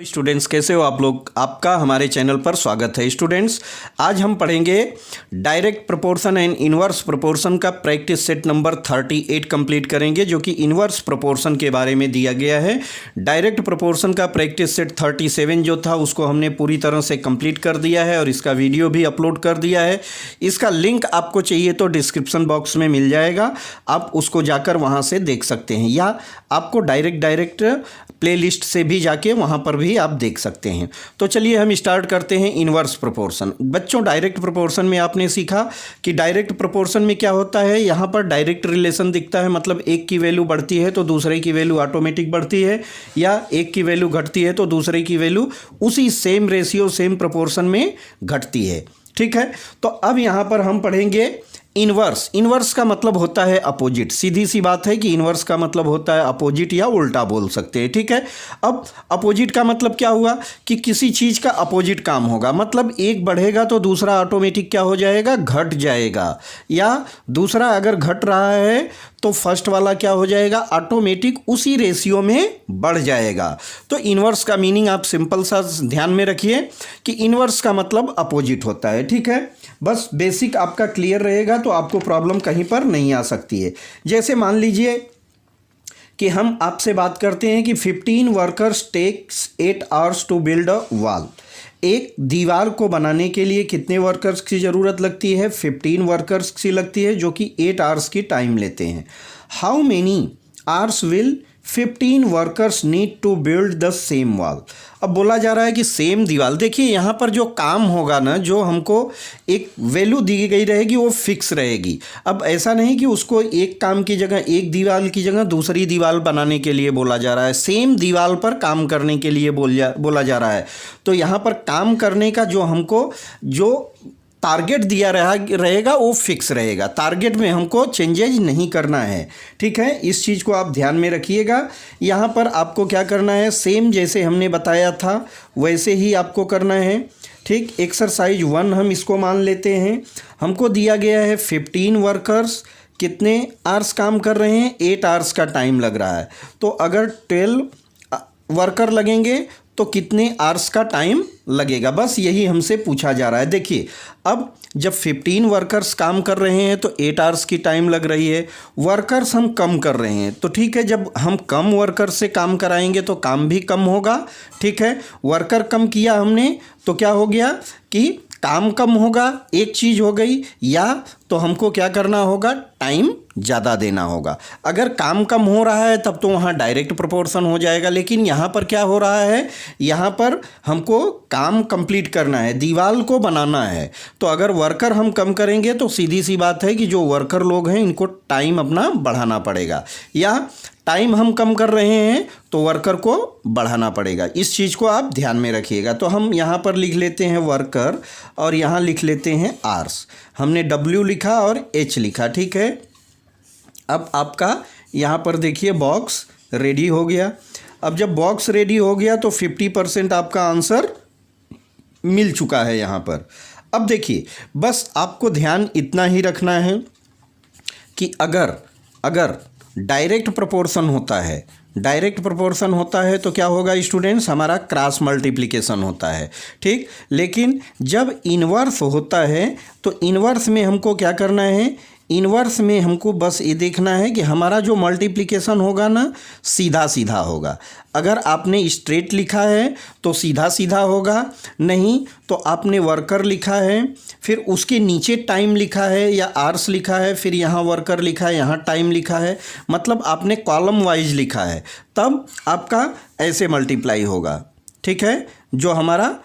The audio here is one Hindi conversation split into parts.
स्टूडेंट्स, कैसे हो आप लोग। आपका हमारे चैनल पर स्वागत है। स्टूडेंट्स, आज हम पढ़ेंगे direct proportion and inverse proportion का प्रैक्टिस सेट नंबर 38 कंप्लीट करेंगे, जो कि इनवर्स प्रोपोर्शन के बारे में दिया गया है। डायरेक्ट प्रोपोर्शन का प्रैक्टिस सेट 37 जो था उसको हमने पूरी तरह से कंप्लीट कर दिया है और इसका वीडियो भी अपलोड कर दिया है। इसका लिंक आपको चाहिए तो डिस्क्रिप्शन बॉक्स में मिल जाएगा, आप उसको जाकर वहाँ से देख सकते हैं, या आपको डायरेक्ट प्लेलिस्ट से भी जाके वहाँ पर भी आप देख सकते हैं। तो चलिए हम स्टार्ट करते हैं इनवर्स प्रोपोर्शन। बच्चों, डायरेक्ट प्रोपोर्शन में आपने सीखा कि डायरेक्ट प्रोपोर्शन में क्या होता है। यहाँ पर डायरेक्ट रिलेशन दिखता है, मतलब एक की वैल्यू बढ़ती है तो दूसरे की वैल्यू ऑटोमेटिक बढ़ती है, या एक की वैल्यू घटती है तो दूसरे की वैल्यू उसी सेम रेशियो सेम प्रोपोर्शन में घटती है। ठीक है, तो अब यहाँ पर हम पढ़ेंगे इनवर्स। इनवर्स का मतलब होता है अपोजिट। सीधी सी बात है कि इनवर्स का मतलब होता है अपोजिट, या उल्टा बोल सकते हैं। ठीक है, अब अपोजिट का मतलब क्या हुआ कि किसी चीज़ का अपोजिट काम होगा, मतलब एक बढ़ेगा तो दूसरा ऑटोमेटिक क्या हो जाएगा, घट जाएगा, या दूसरा अगर घट रहा है तो फर्स्ट वाला क्या हो जाएगा, ऑटोमेटिक उसी रेशियो में बढ़ जाएगा। तो इनवर्स का मीनिंग आप सिंपल सा ध्यान में रखिए कि इनवर्स का मतलब अपोजिट होता है। ठीक है, बस बेसिक आपका क्लियर रहेगा तो आपको प्रॉब्लम कहीं पर नहीं आ सकती है। जैसे मान लीजिए कि हम आपसे बात करते हैं कि 15 workers takes 8 hours to build a wall. एक दीवार को बनाने के लिए कितने वर्कर्स की ज़रूरत लगती है, 15 वर्कर्स की लगती है, जो कि 8 आवर्स की टाइम लेते हैं। How many hours will 15 workers need to build the same wall. अब बोला जा रहा है कि सेम दीवार। देखिए यहाँ पर जो काम होगा ना, जो हमको एक वैल्यू दी गई रहेगी वो फिक्स रहेगी। अब ऐसा नहीं कि उसको एक काम की जगह, एक दीवार की जगह दूसरी दीवार बनाने के लिए बोला जा रहा है, सेम दीवार पर काम करने के लिए बोला जा रहा है। तो यहाँ पर काम करने का जो हमको जो टारगेट दिया रहेगा वो फिक्स रहेगा। टारगेट में हमको चेंजेज नहीं करना है। ठीक है, इस चीज़ को आप ध्यान में रखिएगा। यहाँ पर आपको क्या करना है, सेम जैसे हमने बताया था वैसे ही आपको करना है। ठीक, एक्सरसाइज 1 हम इसको मान लेते हैं। हमको दिया गया है 15 वर्कर्स कितने आवर्स काम कर रहे हैं, 8 आवर्स का टाइम लग रहा है। तो अगर 12 वर्कर लगेंगे तो कितने आवर्स का टाइम लगेगा, बस यही हमसे पूछा जा रहा है। देखिए, अब जब 15 वर्कर्स काम कर रहे हैं तो 8 आवर्स की टाइम लग रही है। वर्कर्स हम कम कर रहे हैं, तो ठीक है, जब हम कम वर्कर से काम कराएंगे तो काम भी कम होगा। ठीक है, वर्कर कम किया हमने तो क्या हो गया कि काम कम होगा, एक चीज़ हो गई, या तो हमको क्या करना होगा, टाइम ज़्यादा देना होगा। अगर काम कम हो रहा है तब तो वहाँ डायरेक्ट प्रोपोर्शन हो जाएगा, लेकिन यहाँ पर क्या हो रहा है, यहाँ पर हमको काम कंप्लीट करना है, दीवार को बनाना है। तो अगर वर्कर हम कम करेंगे तो सीधी सी बात है कि जो वर्कर लोग हैं इनको टाइम अपना बढ़ाना पड़ेगा, या टाइम हम कम कर रहे हैं तो वर्कर को बढ़ाना पड़ेगा। इस चीज़ को आप ध्यान में रखिएगा। तो हम यहाँ पर लिख लेते हैं वर्कर और यहाँ लिख लेते हैं आवर्स। हमने W लिखा और H लिखा। ठीक है, अब आपका यहाँ पर देखिए बॉक्स रेडी हो गया। अब जब बॉक्स रेडी हो गया तो 50% आपका आंसर मिल चुका है यहाँ पर। अब देखिए, बस आपको ध्यान इतना ही रखना है कि अगर डायरेक्ट प्रोपोर्शन होता है, डायरेक्ट प्रोपोर्शन होता है तो क्या होगा स्टूडेंट्स, हमारा क्रॉस मल्टीप्लिकेशन होता है। ठीक, लेकिन जब इन्वर्स होता है तो इन्वर्स में हमको क्या करना है, इन्वर्स में हमको बस ये देखना है कि हमारा जो मल्टीप्लिकेशन होगा ना, सीधा सीधा होगा। अगर आपने स्ट्रेट लिखा है तो सीधा सीधा होगा, नहीं तो आपने वर्कर लिखा है, फिर उसके नीचे टाइम लिखा है या आवर्स लिखा है, फिर यहाँ वर्कर लिखा है, यहाँ टाइम लिखा है, मतलब आपने कॉलम वाइज लिखा है, तब आपका ऐसे मल्टीप्लाई होगा। ठीक है, जो हमारा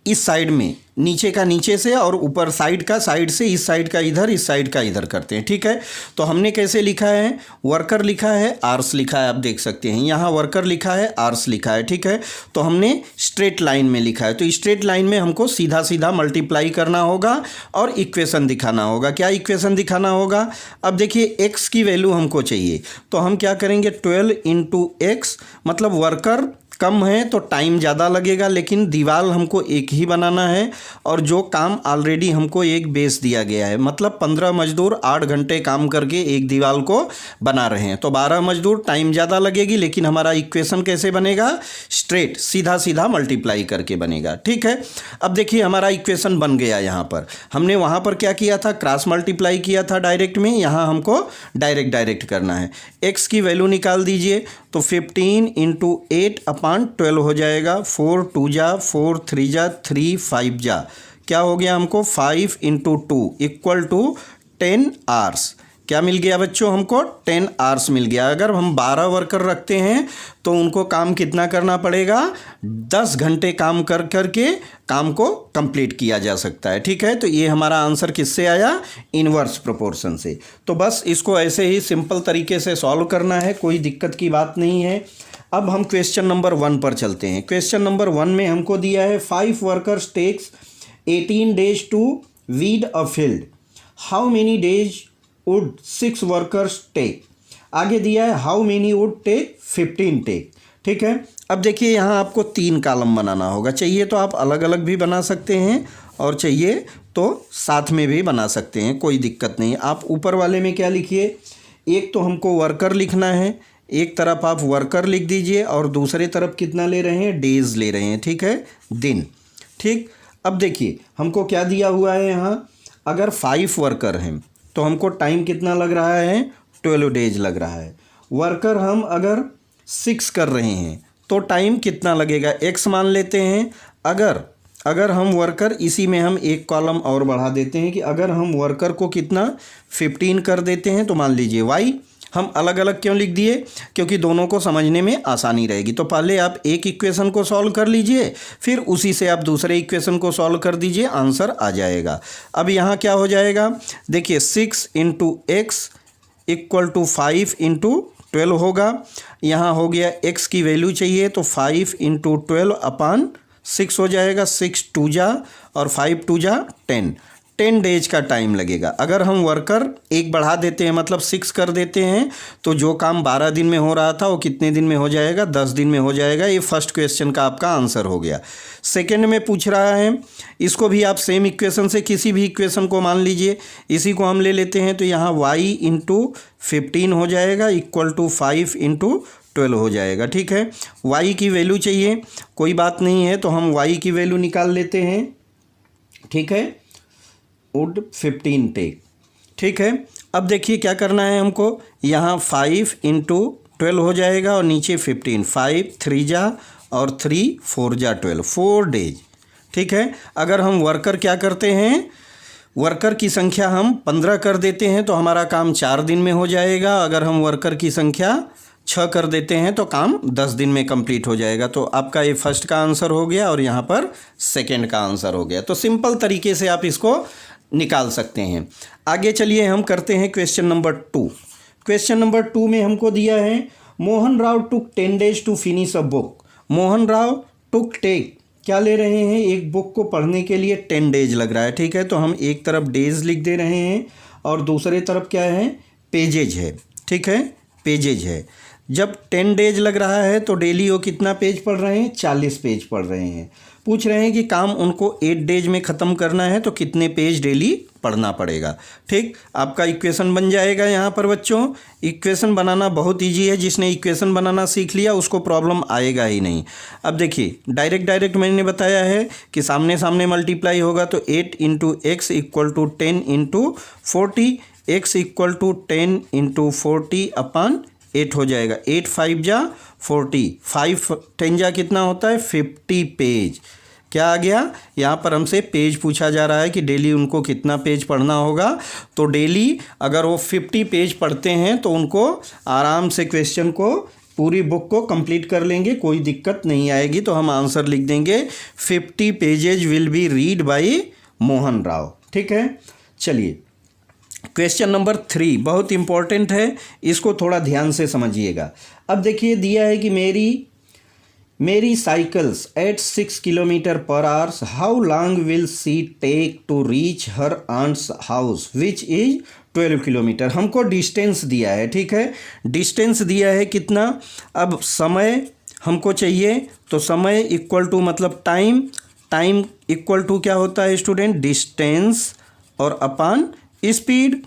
इस साइड में, नीचे का नीचे से और ऊपर साइड का साइड से, इस साइड का इधर, इस साइड का इधर करते हैं। ठीक है, तो हमने कैसे लिखा है, वर्कर लिखा है, आवर्स लिखा है, आप देख सकते हैं यहाँ वर्कर लिखा है, आवर्स लिखा है। ठीक है, तो हमने स्ट्रेट लाइन में लिखा है, तो स्ट्रेट लाइन में हमको सीधा सीधा मल्टीप्लाई करना होगा और इक्वेशन दिखाना होगा। क्या इक्वेशन दिखाना होगा, अब देखिए एक्स की वैल्यू हमको चाहिए, तो हम क्या करेंगे, 12 × x, मतलब वर्कर कम है तो टाइम ज़्यादा लगेगा, लेकिन दीवार हमको एक ही बनाना है और जो काम ऑलरेडी हमको एक बेस दिया गया है, मतलब 15 मजदूर 8 घंटे काम करके एक दीवार को बना रहे हैं, तो 12 मजदूर, टाइम ज़्यादा लगेगी, लेकिन हमारा इक्वेशन कैसे बनेगा, स्ट्रेट सीधा सीधा मल्टीप्लाई करके बनेगा। ठीक है, अब देखिए हमारा इक्वेशन बन गया। यहाँ पर हमने वहाँ पर क्या किया था, क्रॉस मल्टीप्लाई किया था डायरेक्ट में, यहाँ हमको डायरेक्ट करना है। एक्स की वैल्यू निकाल दीजिए, तो 15 इंटू 8/12 हो जाएगा। 4 2 जा, 4 3 जा, 3 5 जा, क्या हो गया हमको, 5 इंटू 2 इक्वल टू 10 आवर्स। क्या मिल गया बच्चों, हमको 10 आवर्स मिल गया। अगर हम 12 वर्कर रखते हैं तो उनको काम कितना करना पड़ेगा, 10 घंटे काम करके काम को कंप्लीट किया जा सकता है। ठीक है, तो ये हमारा आंसर किससे आया, इन्वर्स प्रोपोर्शन से। तो बस इसको ऐसे ही सिंपल तरीके से सॉल्व करना है, कोई दिक्कत की बात नहीं है। अब हम क्वेश्चन नंबर 1 पर चलते हैं। क्वेश्चन नंबर 1 में हमको दिया है 5 workers takes 18 days to weed a field, how many days would 6 workers take. आगे दिया है how many would take 15 take. ठीक है, अब देखिए यहाँ आपको 3 कॉलम बनाना होगा। चाहिए तो आप अलग अलग भी बना सकते हैं और चाहिए तो साथ में भी बना सकते हैं, कोई दिक्कत नहीं। आप ऊपर वाले में क्या लिखिए, एक तो हमको वर्कर लिखना है, एक तरफ आप वर्कर लिख दीजिए और दूसरे तरफ कितना ले रहे हैं, डेज ले रहे हैं। ठीक है, दिन। ठीक, अब देखिए हमको क्या दिया हुआ है यहाँ, अगर 5 वर्कर हैं तो हमको टाइम कितना लग रहा है, 12 डेज लग रहा है। वर्कर हम अगर 6 कर रहे हैं तो टाइम कितना लगेगा, एक्स मान लेते हैं। अगर हम वर्कर, इसी में हम एक कॉलम और बढ़ा देते हैं कि अगर हम वर्कर को कितना 15 कर देते हैं तो मान लीजिए वाई। हम अलग अलग क्यों लिख दिए, क्योंकि दोनों को समझने में आसानी रहेगी। तो पहले आप एक इक्वेशन को सॉल्व कर लीजिए, फिर उसी से आप दूसरे इक्वेशन को सॉल्व कर दीजिए, आंसर आ जाएगा। अब यहाँ क्या हो जाएगा, देखिए 6 into x equal to 5 into 12 होगा। यहाँ हो गया एक्स की वैल्यू चाहिए तो 5 इंटू 12/6 हो जाएगा। 6 2 जा और 5 2 जा 10 डेज का टाइम लगेगा। अगर हम वर्कर एक बढ़ा देते हैं, मतलब 6 कर देते हैं, तो जो काम 12 दिन में हो रहा था वो कितने दिन में हो जाएगा, 10 दिन में हो जाएगा। ये फर्स्ट क्वेश्चन का आपका आंसर हो गया। सेकंड में पूछ रहा है, इसको भी आप सेम इक्वेशन से किसी भी इक्वेशन को मान लीजिए, इसी को हम ले लेते हैं, तो यहाँ y इंटू 15 हो जाएगा इक्वल टू 5 इंटू 12 हो जाएगा। ठीक है, y की वैल्यू चाहिए, कोई बात नहीं है, तो हम y की वैल्यू निकाल लेते हैं। ठीक है, वुड 15 टेक। ठीक है, अब देखिए क्या करना है हमको, यहाँ 5 इंटू 12 हो जाएगा और नीचे 15, 5 3 जा और 3 4 जा 12, 4 डेज। ठीक है, अगर हम वर्कर क्या करते हैं, वर्कर की संख्या हम 15 कर देते हैं तो हमारा काम 4 दिन में हो जाएगा। अगर हम वर्कर की संख्या 6 कर देते हैं तो काम 10 दिन में कंप्लीट हो जाएगा। तो आपका ये फर्स्ट का आंसर हो गया और यहाँ पर सेकंड का आंसर हो गया। तो सिंपल तरीके से आप इसको निकाल सकते हैं। आगे चलिए हम करते हैं क्वेश्चन नंबर 2। क्वेश्चन नंबर 2 में हमको दिया है Mohan Rao took 10 days to finish a book. Mohan Rao took take, क्या ले रहे हैं, एक बुक को पढ़ने के लिए 10 डेज लग रहा है। ठीक है, तो हम एक तरफ डेज लिख दे रहे हैं और दूसरे तरफ क्या है, पेजेज है। ठीक है, पेजेज है। जब 10 डेज लग रहा है तो डेली वो कितना पेज पढ़ रहे हैं, 40 पेज पढ़ रहे हैं। पूछ रहे हैं कि काम उनको 8 डेज में ख़त्म करना है तो कितने पेज डेली पढ़ना पड़ेगा। ठीक, आपका इक्वेशन बन जाएगा। यहाँ पर बच्चों इक्वेशन बनाना बहुत इजी है, जिसने इक्वेशन बनाना सीख लिया उसको प्रॉब्लम आएगा ही नहीं। अब देखिए डायरेक्ट मैंने बताया है कि सामने सामने मल्टीप्लाई होगा, तो 8 into x equal to 10 into 40, x equal to 10 into 40/8 हो जाएगा। 8 5 जा 40, 5 10 जा कितना होता है, 50 पेज। क्या आ गया, यहाँ पर हमसे पेज पूछा जा रहा है कि डेली उनको कितना पेज पढ़ना होगा। तो डेली अगर वो 50 पेज पढ़ते हैं तो उनको आराम से क्वेश्चन को, पूरी बुक को कंप्लीट कर लेंगे, कोई दिक्कत नहीं आएगी। तो हम आंसर लिख देंगे 50 pages will be read by Mohan Rao. ठीक है, चलिए क्वेश्चन नंबर 3 बहुत इंपॉर्टेंट है, इसको थोड़ा ध्यान से समझिएगा। अब देखिए दिया है कि मेरी cycles at 6 kilometre per hours, how long will she take to reach her aunt's house which is 12 kilometre. हमको डिस्टेंस दिया है। ठीक है, डिस्टेंस दिया है कितना, अब समय हमको चाहिए तो समय इक्वल टू मतलब टाइम, टाइम इक्वल टू क्या होता है स्टूडेंट, डिस्टेंस और अपान स्पीड।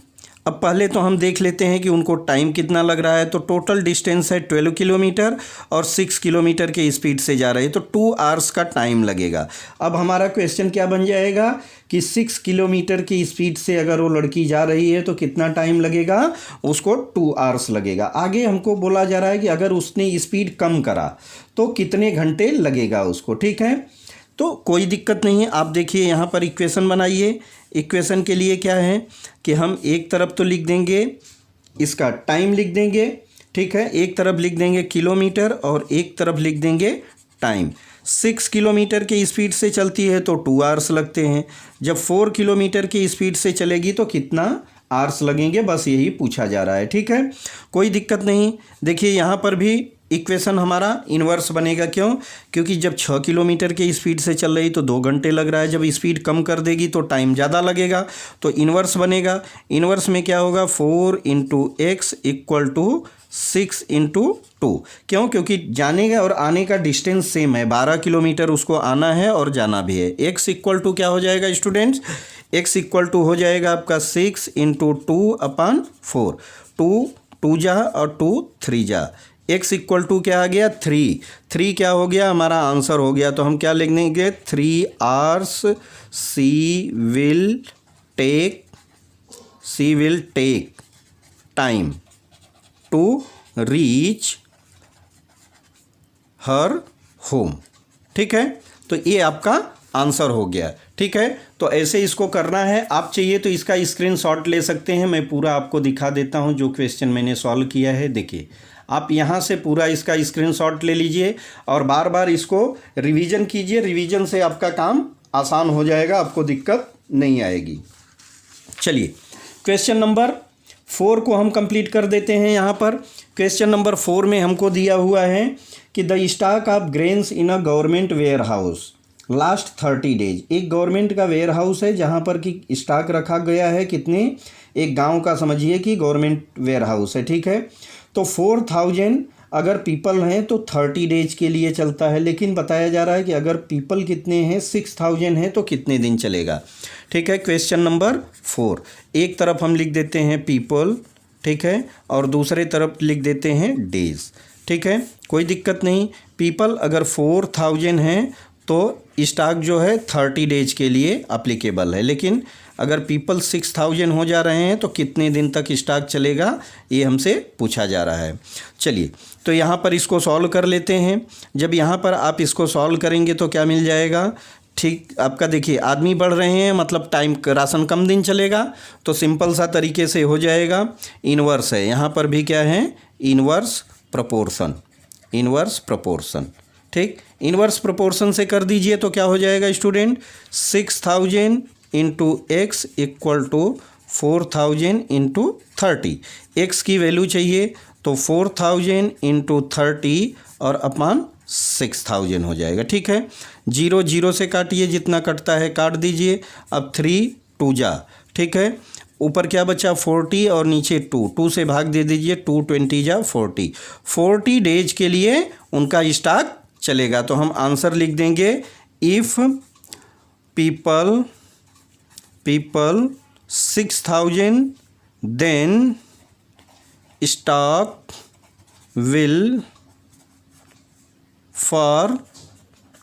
अब पहले तो हम देख लेते हैं कि उनको टाइम कितना लग रहा है। तो टोटल डिस्टेंस है 12 किलोमीटर और 6 किलोमीटर के स्पीड से जा रहे हैं, तो 2 आवर्स का टाइम लगेगा। अब हमारा क्वेश्चन क्या बन जाएगा कि 6 किलोमीटर की स्पीड से अगर वो लड़की जा रही है तो कितना टाइम लगेगा, उसको 2 आवर्स लगेगा। आगे हमको बोला जा रहा है कि अगर उसने स्पीड कम करा तो कितने घंटे लगेगा उसको, ठीक है। तो कोई दिक्कत नहीं है। आप देखिए यहाँ पर इक्वेशन बनाइए। इक्वेशन के लिए क्या है कि हम एक तरफ तो लिख देंगे इसका टाइम लिख देंगे, ठीक है, एक तरफ लिख देंगे किलोमीटर और एक तरफ लिख देंगे टाइम। 6 किलोमीटर की स्पीड से चलती है तो 2 आवर्स लगते हैं। जब 4 किलोमीटर की स्पीड से चलेगी तो कितना आवर्स लगेंगे, बस यही पूछा जा रहा है, ठीक है, कोई दिक्कत नहीं। देखिए यहाँ पर भी इक्वेशन हमारा इन्वर्स बनेगा। क्यों? क्योंकि जब 6 किलोमीटर की स्पीड से चल रही तो 2 घंटे लग रहा है, जब स्पीड कम कर देगी तो टाइम ज़्यादा लगेगा, तो इन्वर्स बनेगा। इन्वर्स में क्या होगा, 4 × x इक्वल टू 6 × 2। क्यों? क्योंकि जाने का और आने का डिस्टेंस सेम है, 12 किलोमीटर उसको आना है और जाना भी है। x इक्वल टू क्या हो जाएगा स्टूडेंट्स, x इक्वल टू हो जाएगा आपका 6 × 2/4। 2 जा और 2 3 जा, x इक्वल टू क्या आ गया 3 क्या हो गया, हमारा आंसर हो गया। तो हम क्या लिख देंगे, 3 hours she will take time to reach her home, ठीक है। तो ये आपका आंसर हो गया, ठीक है। तो ऐसे इसको करना है। आप चाहिए तो इसका स्क्रीनशॉट ले सकते हैं, मैं पूरा आपको दिखा देता हूं जो क्वेश्चन मैंने सॉल्व किया है। देखिए आप यहाँ से पूरा इसका स्क्रीनशॉट ले लीजिए और बार बार इसको रिवीजन कीजिए। रिवीजन से आपका काम आसान हो जाएगा, आपको दिक्कत नहीं आएगी। चलिए क्वेश्चन नंबर 4 को हम कंप्लीट कर देते हैं। यहाँ पर क्वेश्चन नंबर 4 में हमको दिया हुआ है कि the stock of grains in a government warehouse last 30 days. एक गवर्नमेंट का वेयर हाउस है जहाँ पर कि स्टॉक रखा गया है, कितने, एक गांव का समझिए कि गवर्नमेंट वेयर हाउस है, ठीक है। तो 4000 अगर पीपल हैं तो 30 डेज के लिए चलता है, लेकिन बताया जा रहा है कि अगर पीपल कितने हैं 6000 हैं तो कितने दिन चलेगा, ठीक है। क्वेश्चन नंबर 4, एक तरफ हम लिख देते हैं पीपल, ठीक है, और दूसरे तरफ लिख देते हैं डेज, ठीक है, कोई दिक्कत नहीं। पीपल अगर 4000 हैं तो स्टॉक जो है 30 डेज के लिए अप्लीकेबल है, लेकिन अगर पीपल 6000 हो जा रहे हैं तो कितने दिन तक स्टॉक चलेगा, ये हमसे पूछा जा रहा है। चलिए तो यहाँ पर इसको सॉल्व कर लेते हैं। जब यहाँ पर आप इसको सॉल्व करेंगे तो क्या मिल जाएगा, ठीक, आपका देखिए आदमी बढ़ रहे हैं मतलब टाइम राशन कम दिन चलेगा, तो सिंपल सा तरीके से हो जाएगा। इन्वर्स है, यहाँ पर भी क्या है, इन्वर्स प्रोपोर्शन, ठीक। इन्वर्स प्रोपोर्शन से कर दीजिए तो क्या हो जाएगा student, 6000 × x equal to 4000 × 30। x की वैल्यू चाहिए तो 4000 × 30 और अपान 6000 हो जाएगा, ठीक है। 0 0 से काटिए, जितना कटता है काट दीजिए। अब 3 2 जा, ठीक है, ऊपर क्या बचा 40 और नीचे 2 से भाग दे दीजिए, 2 20 जा 40 डेज के लिए उनका स्टॉक चलेगा। तो हम आंसर लिख देंगे, if people 6000 then stock will for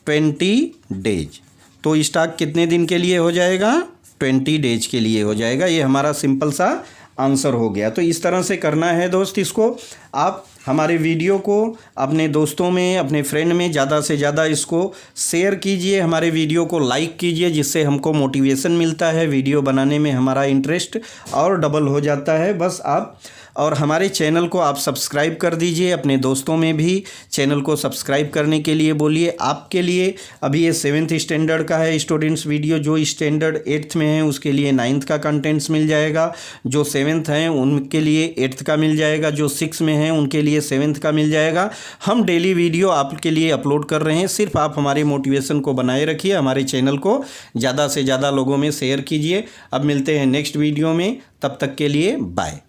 20 days. तो स्टॉक कितने दिन के लिए हो जाएगा, 20 डेज के लिए हो जाएगा। ये हमारा सिंपल सा आंसर हो गया। तो इस तरह से करना है दोस्त। इसको आप हमारे वीडियो को अपने दोस्तों में, अपने फ्रेंड में ज़्यादा से ज़्यादा इसको शेयर कीजिए, हमारे वीडियो को लाइक कीजिए, जिससे हमको मोटिवेशन मिलता है, वीडियो बनाने में हमारा इंटरेस्ट और डबल हो जाता है। बस आप और हमारे चैनल को आप सब्सक्राइब कर दीजिए, अपने दोस्तों में भी चैनल को सब्सक्राइब करने के लिए बोलिए। आपके लिए अभी ये 7th स्टैंडर्ड का है स्टूडेंट्स वीडियो, जो स्टैंडर्ड 8th में है उसके लिए 9th का कंटेंट्स मिल जाएगा, जो 7th हैं उनके लिए 8th का मिल जाएगा, जो 6 में हैं उनके लिए 7th का मिल जाएगा। हम डेली वीडियो आपके लिए अपलोड कर रहे हैं, सिर्फ आप हमारे मोटिवेशन को बनाए रखिए, हमारे चैनल को ज़्यादा से ज़्यादा लोगों में शेयर कीजिए। अब मिलते हैं नेक्स्ट वीडियो में, तब तक के लिए बाय।